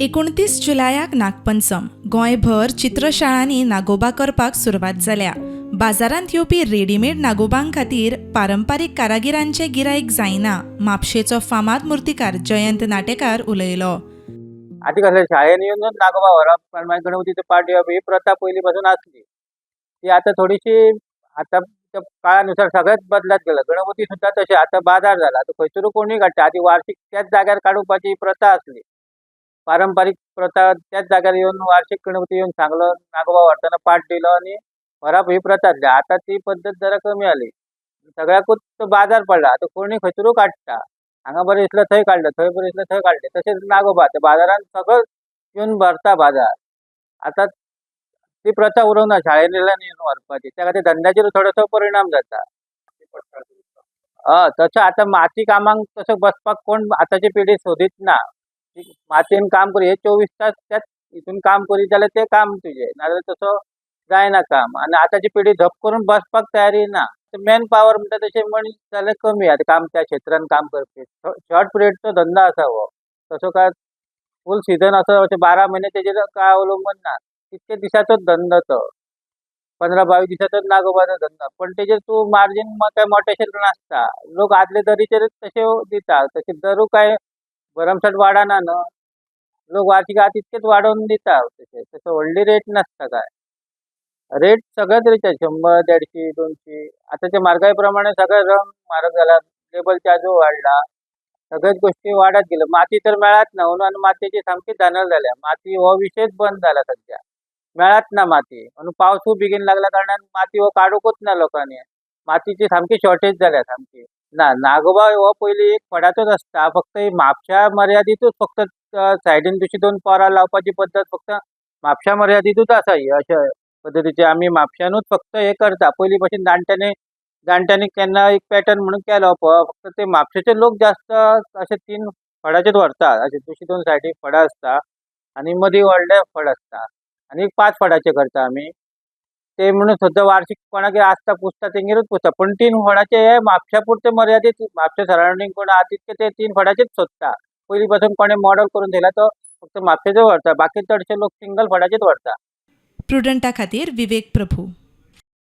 29 जुलयाक नागपंचम गोंयभर चित्रशाळांनी नागोबा करपाक सुरवात जाल्या। बाजारांत येवपी रेडीमेड नागोबांक खातीर पारंपारीक कारागिरांचें गिरायक जायना, म्हापशेचो फामाद मुर्तीकार जयंत नाटेकार उलयलो। आधी कसं शाळेन येऊन नागोबा व्हरप आनी मागीर गणपतीचो पाट दिवप ही प्रथा पयलीं पासून आसली। ती आता थोडीशी आता काळानुसार सगळेंच बदलत गेलं। गणपती सुद्धा तशें आता बाजार जाला, आता खंयसरूय कोणूय काडटा। आधी वार्षिक त्याच जाग्यार काडोवपाची प्रथा आसली। पारंपारीक प्रथा त्याच जाग्यार येवन वार्षिक गणपती येवन सांगलो, नागोबा व्हरतना पाट दिलो आनी व्हरप ही प्रथा आसली। आता ती पद्दत जरा कमी जाली। सगळ्याकूच तो बाजार पडला, आता कोणूय खंयसरूय काडटा। हांगा बरें दिसलें थंय काडलें, थंय बरें दिसलें थंय काडलें। तशेंच नागोबा ते बाजारांत सगळो येवन भरता बाजार। आता ती प्रथा उरूंक ना, शाळेन येवन व्हरपाची। त्या खातीर धंद्याचेर थोडोसो परिणाम जाता। तसो आता माती कामांक तसो बसपाक कोण आताची पिढी सोदीत ना। मातयेन काम करी, हे 24 तास त्याच हितून काम करीत जाल्यार तें काम तुजें, नाजाल्यार तसो जायना काम। आनी आताची पिढी झप करून बसपाक तयारी ना। मॅन पॉवर म्हणटा तशें मनीस जाल्यार कमी आता काम त्या क्षेत्रांत काम करपी। शॉर्ट पिरियडचो धंदो आसा हो, तसो काय फूल सिजन असो 12 म्हयने तेजेर काय अवलंबून ना। कितके दिसाचोच धंदो तो, 15-22 दिसाचोच नागोबाचो धंदो। पण तेजेर तूं मार्जीन काय मोठेशें नासता। लोक आदले दरीचेरच तशे दिता, तशें दरू काय भरमसाट वाडना न्हू। लोक वार्षिक आहा तितकेच वाडोवन दिता तशें, तसो व्हडली रेट नासता काय। रेट सगळ्याच तरेचे 100, 150, 200। आतांच्या म्हारगाये प्रमाणे सगळे रंग म्हारग जाला, लेबर चार्जूय वाडला, सगळ्याच गोष्टी वाडत गेल्यो। माती तर मेळत ना म्हणून आनी मातयेची सामकी धानळ जाल्या। माती हो विशयच बंद जाला सध्या, मेळत ना माती। म्हणून पावसूय बेगीन लागल्या कारणान माती हो काडूंकूच ना लोकांनी। मातीची सामकी शॉर्टेज जाल्या सामकी। ना, नागोबा हो पयलीं एक फडाचोच आसता, फक्त ही म्हापशा मर्यादितूच फक्त सायडीन दुसरी 2 पोरां लावपाची पद्दत फक्त म्हापशा मर्यादितूच आसा ही। अशे पद्दतीचे आमी म्हापशानूच फक्त हे करता। पयलीं भशेन जाणट्यांनी केन्ना एक पॅटर्न म्हणून केलो फक्त ते म्हापशेचे लोक जास्त अशे 3 फडाचेच व्हरता। अशे दुसरी 2 सायडीक फडां आसता आनी मदीं व्हडले फड आसता आनी 5 फडाचे करता आमी। ते म्हणून सुद्दां वार्षिक कोणागेर आसता पुजता तेंगेरूच पुजता। पण 3 फडाचे हे म्हापशा पुरते मर्यादीत, म्हापशा सरावंडींग कोण आहा तितके ते 3 फडाचेच सोदता। पयलीं पासून कोणें मॉडल करून दिला तो फक्त म्हापशेचो व्हरता, बाकी चडशे लोक सिंगल फडाचेच व्हरता। प्रुडंटा खातीर विवेक प्रभू।